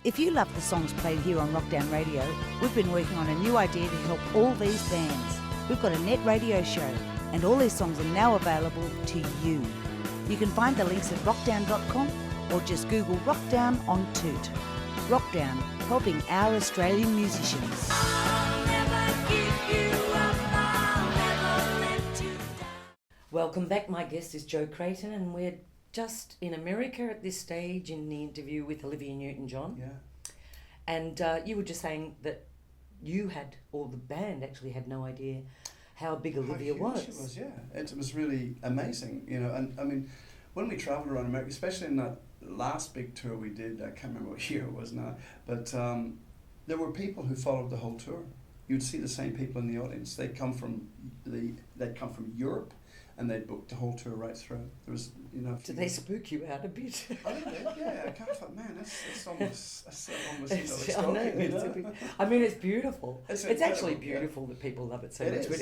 If you love the songs played here on Rockdown Radio, we've been working on a new idea to help all these bands. We've got a net radio show, and all these songs are now available to you. You can find the links at rockdown.com or just Google Rockdown on Toot. Rockdown, helping our Australian musicians. Welcome back. My guest is Jo Creighton, and we're just in America at this stage in the interview with Olivia Newton-John. Yeah. And you were just saying that you had, or the band actually had no idea how big Olivia was. She was, yeah. It was really amazing, you know. And I mean, when we travelled around America, especially in that last big tour we did, I can't remember what year it was now, but there were people who followed the whole tour. You'd see the same people in the audience. They'd come from Europe, and they'd booked the whole tour right through. There was, you know. Did they spook you out a bit? I did, yeah. I kind of thought, man, that's almost you know, I mean, it's beautiful. It's actually beautiful that people love it so much. But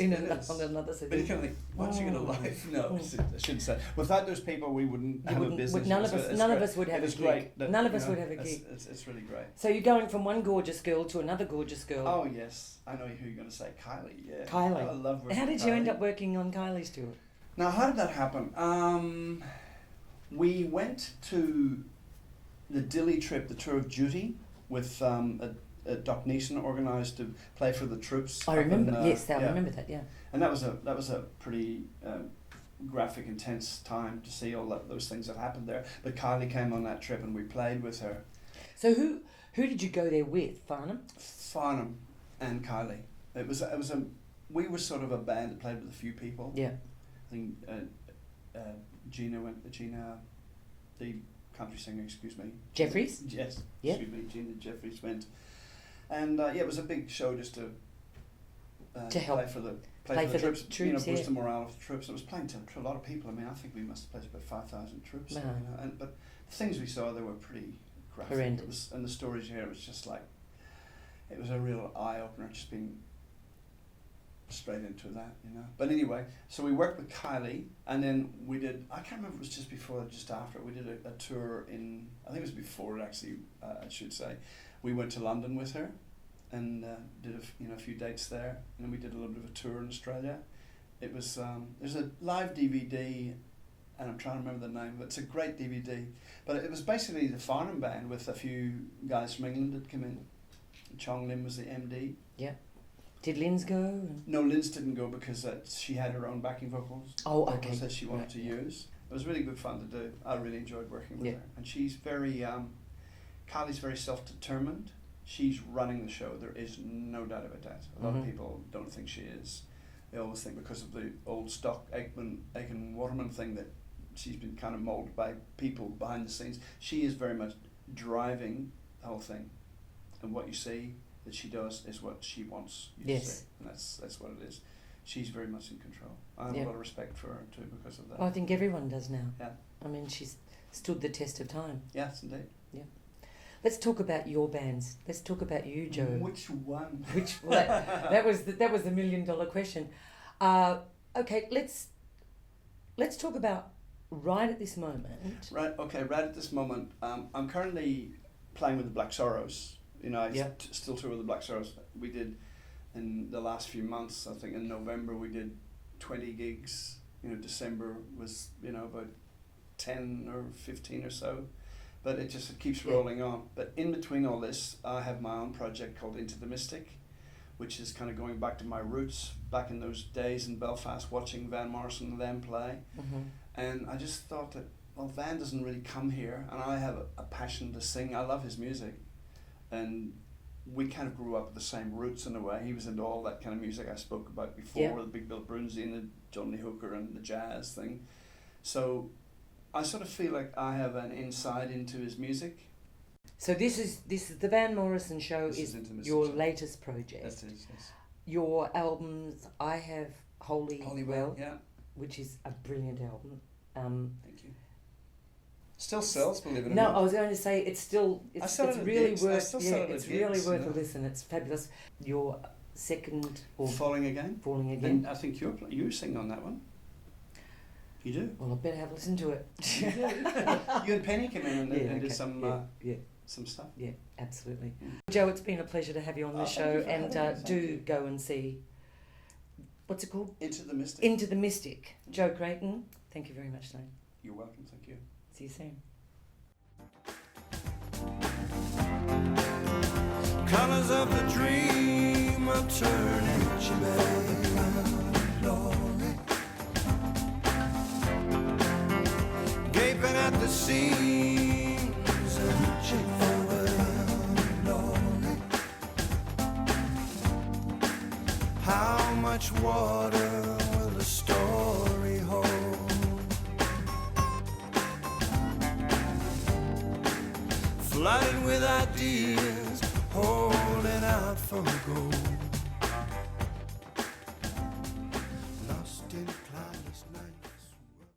on another side, but you kind of think, watching it alive. No, I shouldn't say. Without those people, we wouldn't have a business. None of us would have a gig. None of us would have a gig. It's really great. So you're going from one gorgeous girl to another gorgeous girl. Oh yes, I know who you're going to say. Kylie. Yeah. Kylie. I love working. How did you end up working on Kylie's tour? Now, how did that happen? We went to the Dili trip, the Tour of Duty, with Doc Neeson organised to play for the troops. I remember. I remember that. Yeah. And that was a pretty graphic, intense time to see all those things that happened there. But Kylie came on that trip, and we played with her. So who did you go there with? Farnham. Farnham and Kylie. We were sort of a band that played with a few people. Yeah. I think Gina, the country singer, excuse me. Jeffries? Yes. Yeah. Excuse me, Gina Jeffries went. And it was a big show just to help play for the troops, you know, boost the morale of the troops. It was playing to a lot of people. I mean, I think we must have played about 5,000 troops. Wow. You know, but the things we saw there were pretty graphic. Horrendous. And the stories here, it was just like, it was a real eye-opener, just being straight into that, you know. But anyway, so we worked with Kylie, and then we did, I can't remember if it was just before or just after, we did a tour in, I think it was before it actually, I should say. We went to London with her and did a few dates there, and then we did a little bit of a tour in Australia. It was, there's a live DVD, and I'm trying to remember the name, but it's a great DVD. But it was basically the Farnham band with a few guys from England that came in. Chong Lim was the MD. Yeah. Did Linz go? No, Linz didn't go because she had her own backing vocals. Oh, okay. Vocals that she wanted to use. It was really good fun to do. I really enjoyed working with her. And she's very, Kylie's very self-determined. She's running the show. There is no doubt about that. A lot of people don't think she is. They always think because of the old stock Aiken Waterman thing that she's been kind of moulded by people behind the scenes. She is very much driving the whole thing. And what you see that she does is what she wants you to see. And that's what it is. She's very much in control. I have a lot of respect for her too because of that. Well, I think everyone does now. Yeah. I mean, she's stood the test of time. Yes, indeed. Yeah. Let's talk about your bands. Let's talk about you, Jo. Which one? That was the $1 million question. Okay, let's talk about right at this moment. Right. Okay. Right at this moment, I'm currently playing with the Black Sorrows. You know, I still tour with the Black Sorrows. We did in the last few months. I think in November we did 20 gigs. You know, December was about 10 or 15 or so. But it keeps rolling on. But in between all this, I have my own project called Into the Mystic, which is kind of going back to my roots, back in those days in Belfast, watching Van Morrison and them play. And I just thought that, well, Van doesn't really come here, and I have a passion to sing. I love his music. And we kind of grew up with the same roots in a way. He was into all that kind of music I spoke about before, the Big Bill Brunsey and the John Lee Hooker and the jazz thing. So I sort of feel like I have an insight into his music. So this is the Van Morrison show is your latest project. Yes, it is, yes. Your albums, I have Holy Well, yeah, which is a brilliant album. Thank you. Still sells, believe it or no, not. I was going to say it's really worth a listen. It's fabulous. Your second or Falling Again. And I think you sing on that one. You do. Well, I better have listened to it. You and Penny came in and did some. some stuff. Yeah, absolutely. Joe, it's been a pleasure to have you on the show, and do go and see, what's it called? Into the Mystic. Into the Mystic. Joe Creighton, thank you very much, Sloane. You're welcome, thank you. See you soon. Colors of the dream of turning for the glory, gaping at the seams and reaching for glory. How much water will the story hold? Flooded with ideas, holding out for gold.